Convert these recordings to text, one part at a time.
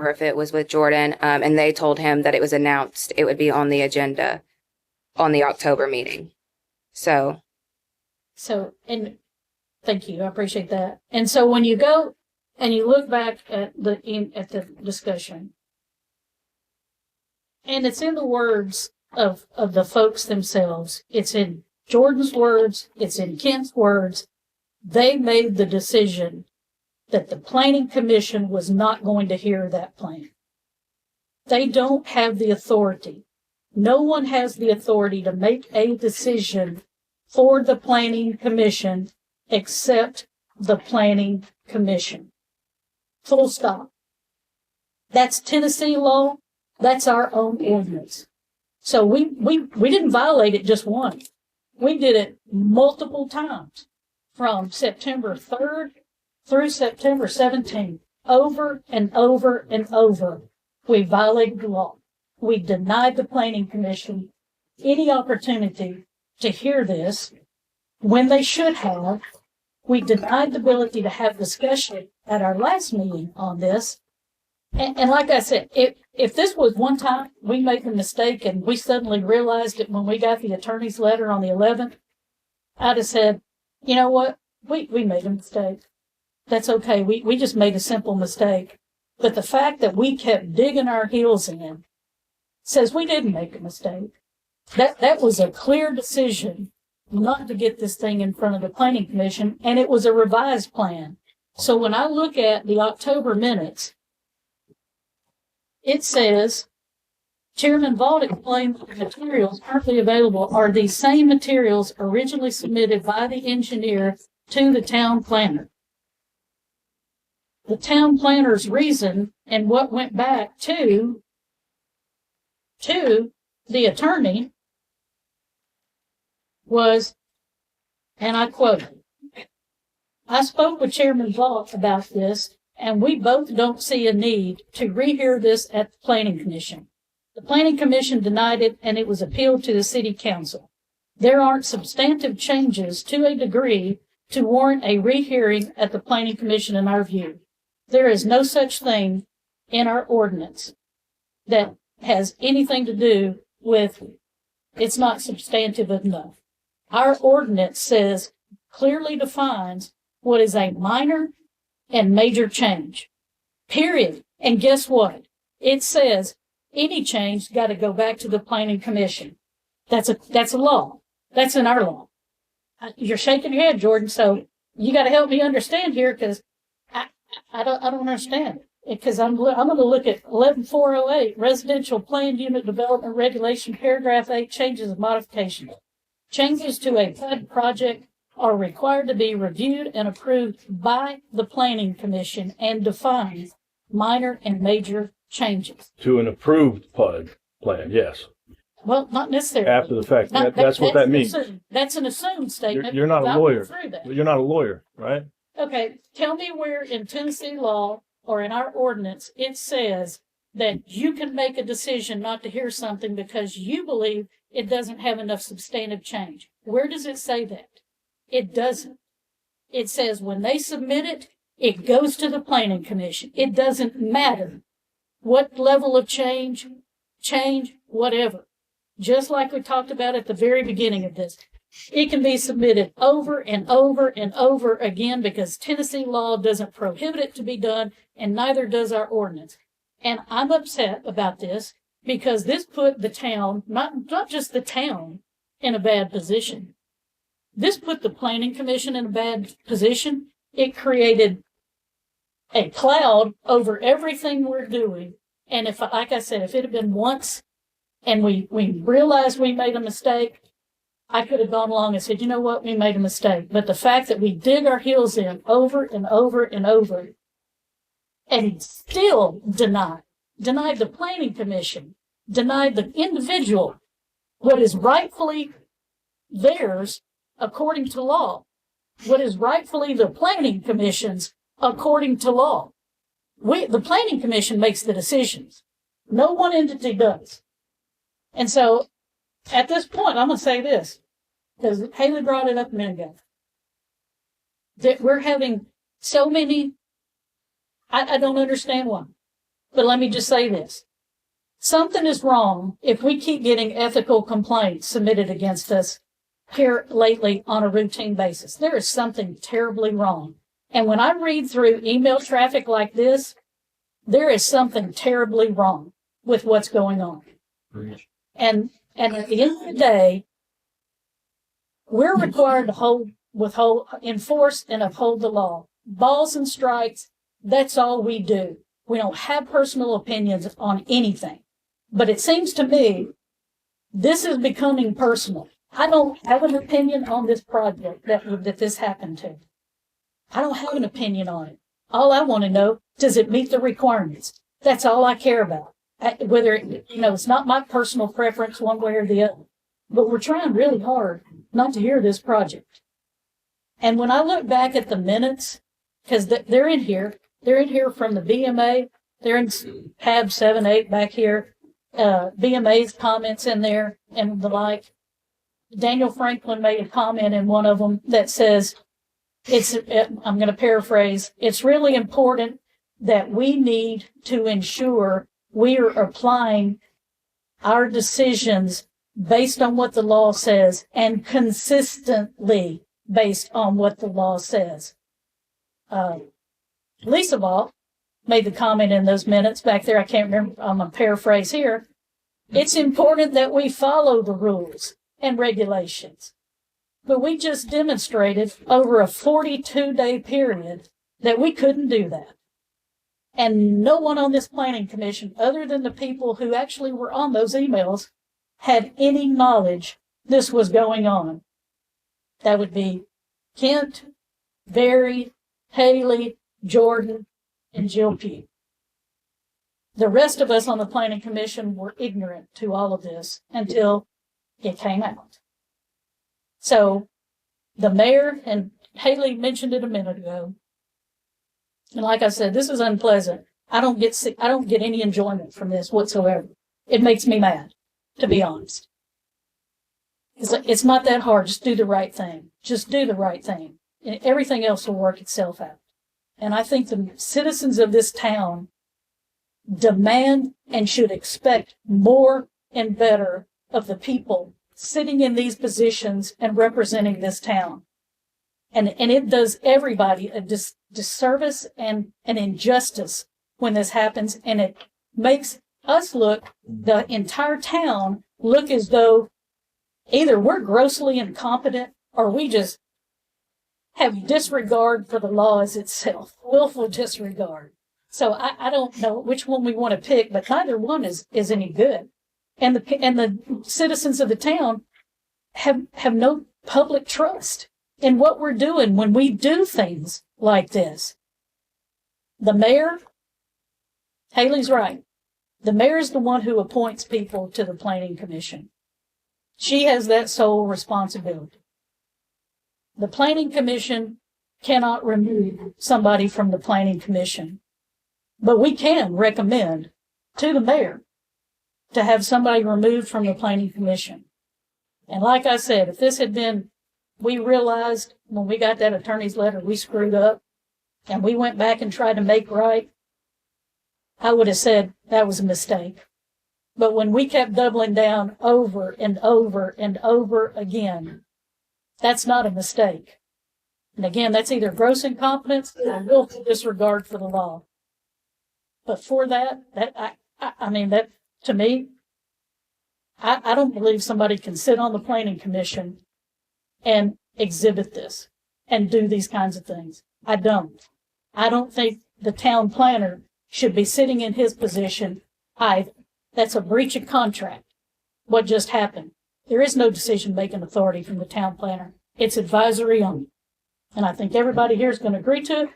or if it was with Jordan, and they told him that it was announced it would be on the agenda on the October meeting. So, and thank you, I appreciate that. And so when you go and you look back at the discussion, and it's in the words of the folks themselves, it's in Jordan's words, it's in Kent's words, they made the decision that the Planning Commission was not going to hear that plan. They don't have the authority. No one has the authority to make a decision for the Planning Commission except the Planning Commission. Full stop. That's Tennessee law. That's our own ordinance. So we didn't violate it just once. We did it multiple times from September 3rd through September 17th, over and over and over. We violated the law. We denied the Planning Commission any opportunity to hear this when they should have. We denied the ability to have discussion at our last meeting on this. And like I said, if this was one time we made the mistake and we suddenly realized it when we got the attorney's letter on the 11th, I'd have said, you know what, we made a mistake. That's okay. We just made a simple mistake. But the fact that we kept digging our heels in says we didn't make a mistake. That was a clear decision not to get this thing in front of the Planning Commission, and it was a revised plan. So when I look at the October minutes, it says, Chairman Vaught explained that the materials currently available are the same materials originally submitted by the engineer to the town planner. The town planner's reason and what went back to the attorney was, and I quote, I spoke with Chairman Vaught about this, and we both don't see a need to rehear this at the Planning Commission. The Planning Commission denied it, and it was appealed to the City Council. There aren't substantive changes to a degree to warrant a rehearing at the Planning Commission in our view. There is no such thing in our ordinance that has anything to do with it's not substantive enough. Our ordinance says, clearly defines what is a minor and major change. Period. And guess what? It says any change got to go back to the Planning Commission. That's a law. That's in our law. You're shaking your head, Jordan, so you got to help me understand here because I don't understand it because I'm going to look at 11408 Residential Planned Unit Development Regulation, paragraph 8, changes and modifications. Changes to a PUD project are required to be reviewed and approved by the Planning Commission and define minor and major changes. To an approved PUD plan, yes. Well, not necessarily. After the fact, that's what that means. That's an assumed statement. You're not a lawyer. You're not a lawyer, right? Okay, tell me where in Tennessee law or in our ordinance it says that you can make a decision not to hear something because you believe it doesn't have enough substantive change. Where does it say that? It doesn't. It says when they submit it, it goes to the Planning Commission. It doesn't matter what level of change, whatever. Just like we talked about at the very beginning of this. It can be submitted over and over and over again because Tennessee law doesn't prohibit it to be done, and neither does our ordinance. And I'm upset about this because this put the town, not just the town, in a bad position. This put the Planning Commission in a bad position. It created a cloud over everything we're doing. And if, like I said, if it had been once and we realized we made a mistake, I could have gone along and said, you know what, we made a mistake. But the fact that we dig our heels in over and over and over and still denied the Planning Commission, denied the individual what is rightfully theirs according to law, what is rightfully the Planning Commission's according to law. The Planning Commission makes the decisions. No one entity does. And so at this point, I'm going to say this, because Haley brought it up a minute ago, that we're having so many, I don't understand why. But let me just say this. Something is wrong if we keep getting ethical complaints submitted against us here lately on a routine basis. There is something terribly wrong. And when I read through email traffic like this, there is something terribly wrong with what's going on. And at the end of the day, we're required to enforce and uphold the law. Balls and strikes, that's all we do. We don't have personal opinions on anything. But it seems to me this is becoming personal. I don't have an opinion on this project that this happened to. I don't have an opinion on it. All I want to know, does it meet the requirements? That's all I care about. Whether, it's not my personal preference one way or the other. But we're trying really hard not to hear this project. And when I look back at the minutes, because they're in here from the BMA, they're in tab 7, 8 back here, BMA's comments in there and the like. Daniel Franklin made a comment in one of them that says, I'm going to paraphrase, it's really important that we need to ensure we are applying our decisions based on what the law says and consistently based on what the law says. Lisa Vaught made the comment in those minutes back there. I can't remember. I'm going to paraphrase here. It's important that we follow the rules and regulations. But we just demonstrated over a 42-day period that we couldn't do that. And no one on this planning commission, other than the people who actually were on those emails, had any knowledge this was going on. That would be Kent, Barry, Haley, Jordan, and Jill Pugh. The rest of us on the planning commission were ignorant to all of this until it came out. So the mayor, and Haley mentioned it a minute ago, and like I said, this is unpleasant. I don't get any enjoyment from this whatsoever. It makes me mad, to be honest. It's not that hard. Just do the right thing. Just do the right thing. And everything else will work itself out. And I think the citizens of this town demand and should expect more and better of the people sitting in these positions and representing this town. And it does everybody a disservice and an injustice when this happens, and it makes us look, the entire town, look as though either we're grossly incompetent or we just have disregard for the laws itself, willful disregard. So I don't know which one we want to pick, but neither one is any good. And the citizens of the town have no public trust in what we're doing when we do things like this. The mayor, Haley's right. The mayor is the one who appoints people to the planning commission. She has that sole responsibility. The planning commission cannot remove somebody from the planning commission, but we can recommend to the mayor to have somebody removed from the planning commission. And like I said, if this had been, we realized when we got that attorney's letter, we screwed up and we went back and tried to make right, I would have said that was a mistake. But when we kept doubling down over and over and over again, that's not a mistake. And again, that's either gross incompetence or willful disregard for the law. But for that to me, I don't believe somebody can sit on the planning commission and exhibit this and do these kinds of things. I don't. I don't think the town planner should be sitting in his position either. That's a breach of contract. What just happened? There is no decision-making authority from the town planner. It's advisory only. And I think everybody here is going to agree to it.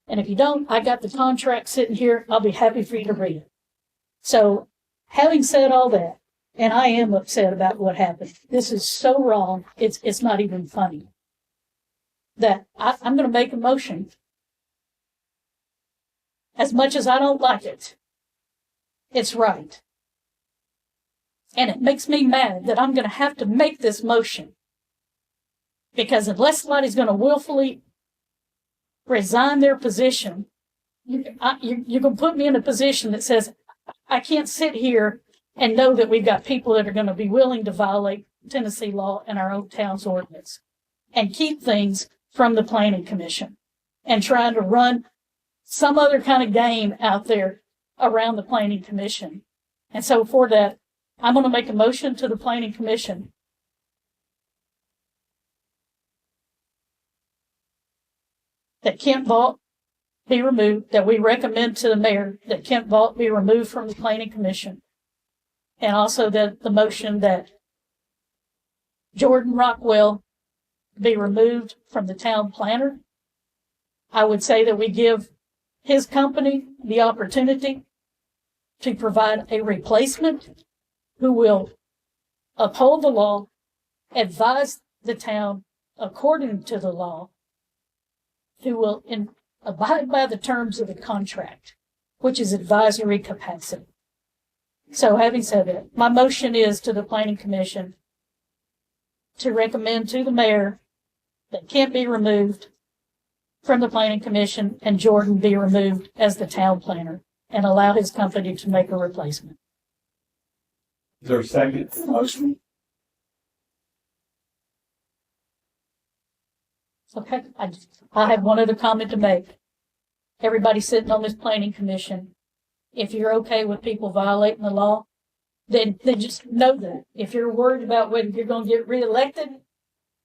And if you don't, I got the contract sitting here. I'll be happy for you to read it. So having said all that, and I am upset about what happened. This is so wrong. It's not even funny. That I'm going to make a motion. As much as I don't like it, it's right. And it makes me mad that I'm going to have to make this motion. Because unless somebody's going to willfully resign their position, you're going to put me in a position that says I can't sit here and know that we've got people that are going to be willing to violate Tennessee law and our own town's ordinance and keep things from the planning commission and trying to run some other kind of game out there around the planning commission. And so for that, I'm going to make a motion to the planning commission that Kent Vaught be removed, that we recommend to the mayor that Kent Vaught be removed from the planning commission. And also that the motion that Jordan Rockwell be removed from the town planner. I would say that we give his company the opportunity to provide a replacement who will uphold the law, advise the town according to the law, who will abide by the terms of the contract, which is advisory capacity. So having said that, my motion is to the planning commission to recommend to the mayor that Kent be removed from the planning commission and Jordan be removed as the town planner and allow his company to make a replacement. Is there a second motion? Okay, I have one other comment to make. Everybody sitting on this planning commission, if you're okay with people violating the law, then just know that. If you're worried about whether you're going to get reelected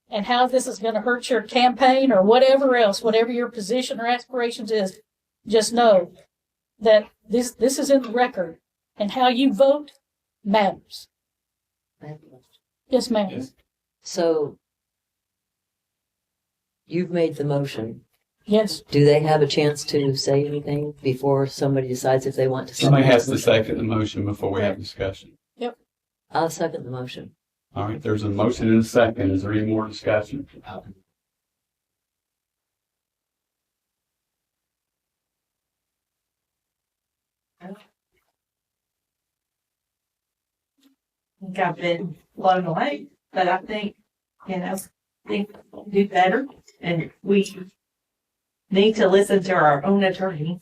and how this is going to hurt your campaign or whatever else, whatever your position or aspirations is, just know that this is in the record and how you vote matters. Yes, ma'am. Yes. So you've made the motion. Yes. Do they have a chance to say anything before somebody decides if they want to? Somebody has to second the motion before we have discussion. Yep. I'll second the motion. All right, there's a motion and a second. Is there any more discussion? I've been blown away, but I think, think we'll do better, and we need to listen to our own attorney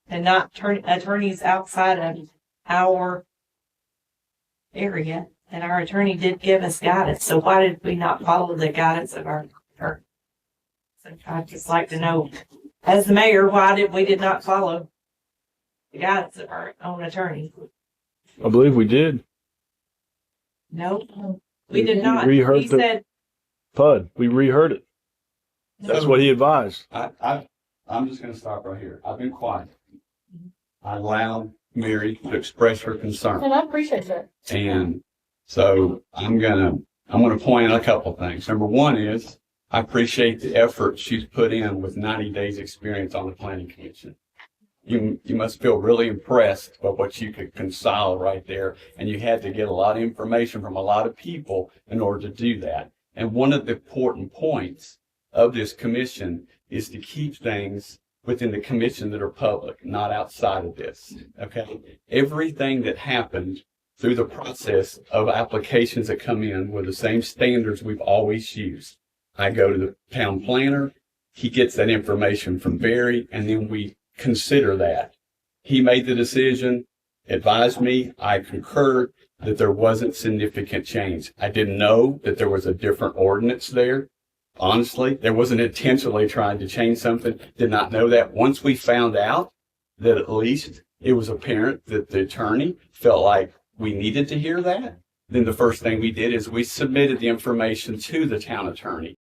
and not attorneys outside of our area. And our attorney did give us guidance, so why did we not follow the guidance of our attorney? So I'd just like to know, as the mayor, why we did not follow the guidance of our own attorney? I believe we did. No, we did not. Reheard He the said, PUD. We reheard it. That's what he advised. I'm just going to stop right here. I've been quiet. I allowed Mary to express her concern. And I appreciate that. And so I'm gonna point out a couple of things. Number one is I appreciate the effort she's put in with 90 days experience on the planning commission. You must feel really impressed by what you could reconcile right there, and you had to get a lot of information from a lot of people in order to do that. And one of the important points of this commission is to keep things within the commission that are public, not outside of this. Okay, everything that happened through the process of applications that come in were the same standards we've always used. I go to the town planner, he gets that information from Barry, and then we consider that. He made the decision, advised me, I concurred that there wasn't significant change. I didn't know that there was a different ordinance there. Honestly, there wasn't intentionally trying to change something. Did not know that. Once we found out that at least it was apparent that the attorney felt like we needed to hear that, then the first thing we did is we submitted the information to the town attorney.